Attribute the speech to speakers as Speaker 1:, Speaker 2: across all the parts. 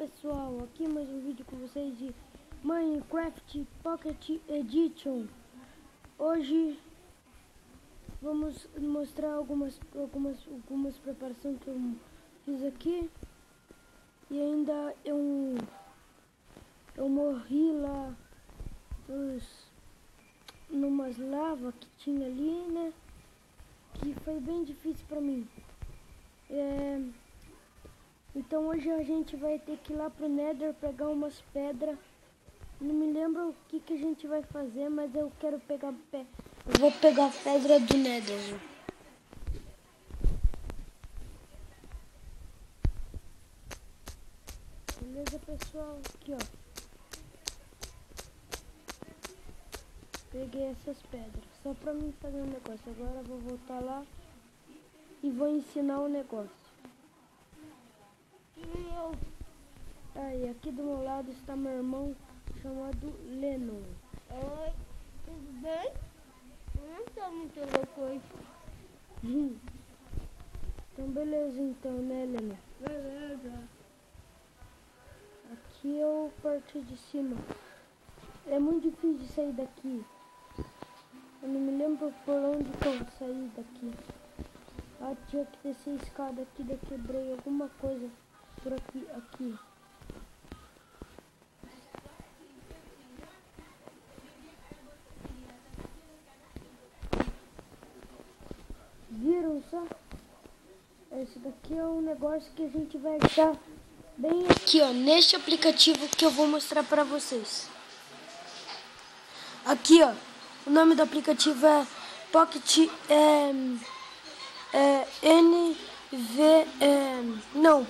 Speaker 1: pessoal, aqui mais um vídeo com vocês de Minecraft Pocket Edition. Hoje vamos mostrar algumas preparações que eu fiz aqui. E ainda eu morri lá numas lavas que tinha ali, né? Que foi bem difícil pra mim. Então hoje a gente vai ter que ir lá pro Nether pegar umas pedras. Não me lembro o que a gente vai fazer, mas eu quero pegar eu vou pegar a pedra do Nether. Beleza, pessoal? Aqui, ó. Peguei essas pedras só pra mim fazer um negócio. Agora eu vou voltar lá e vou ensinar o negócio. Aí, aqui do meu lado está meu irmão chamado Lennon.
Speaker 2: Oi, tudo bem? Eu não tô muito louco hoje.
Speaker 1: Então beleza então, né, Lennon?
Speaker 2: Beleza.
Speaker 1: Aqui eu parti de cima. É muito difícil de sair daqui. Eu não me lembro por onde que eu saí daqui. Ah, tinha que descer a escada aqui, daí quebrei alguma coisa por aqui. Viram só? Esse daqui é um negócio que a gente vai achar bem aqui, ó, neste aplicativo que eu vou mostrar pra vocês. Aqui, ó, o nome do aplicativo é Pocket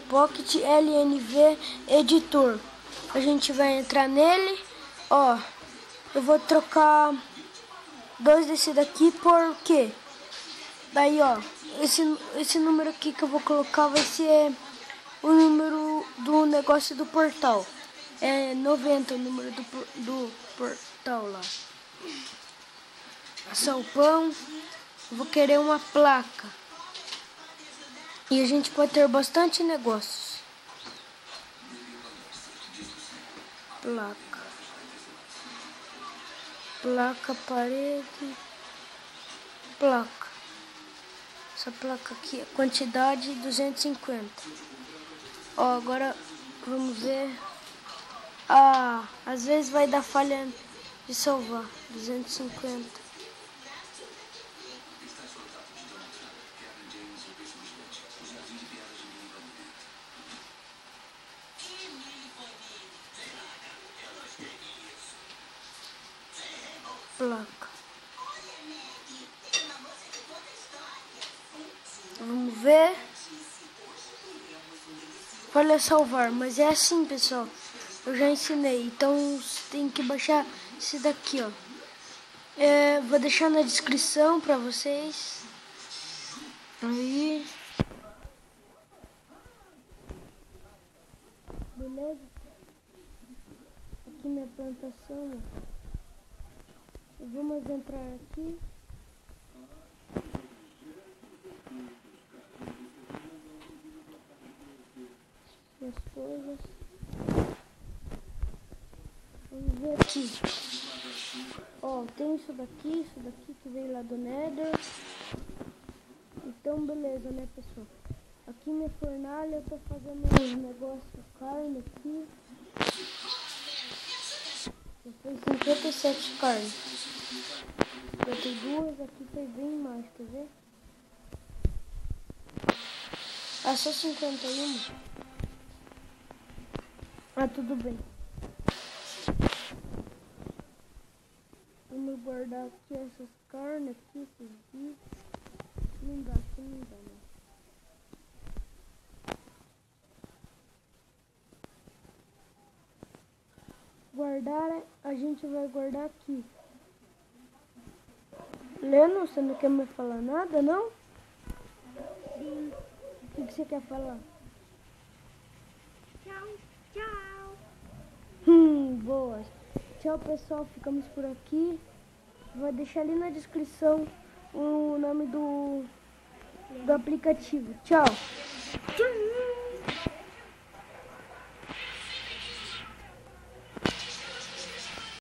Speaker 1: Pocket LNV Editor. A gente vai entrar nele, ó. Eu vou trocar 2 desse daqui porque daí, ó, esse número aqui que eu vou colocar vai ser o número do negócio do portal. É 90 o número do portal lá. Salpão. Vou querer uma placa. E a gente pode ter bastante negócios. Placa, parede. Placa. Essa placa aqui, a quantidade 250. Ó, agora vamos ver. Ah, às vezes vai dar falha de salvar. 250. Placa. Vamos ver. Olha, salvar, mas é assim, pessoal. Eu já ensinei, então tem que baixar esse daqui, ó. Vou deixar na descrição pra vocês. Aí. Beleza? Aqui minha plantação, ó. Vamos entrar aqui. As coisas. Vamos ver aqui. Ó, tem isso daqui que veio lá do Nether. Então beleza, né, pessoal? Aqui minha fornalha, eu tô fazendo um negócio de carne aqui. Já foi 57 carnes. 52, aqui foi bem mais, quer ver? Ah, só 51. Ah, tudo bem. Vamos guardar aqui essas carnes aqui, esses bichos. Não dá, aqui não dá, não. Guardar, a gente vai guardar aqui. Leno, você não quer mais falar nada, não?
Speaker 2: Sim.
Speaker 1: O que você quer falar?
Speaker 2: Tchau, tchau.
Speaker 1: Boa. Tchau, pessoal. Ficamos por aqui. Vou deixar ali na descrição o nome do aplicativo. Tchau.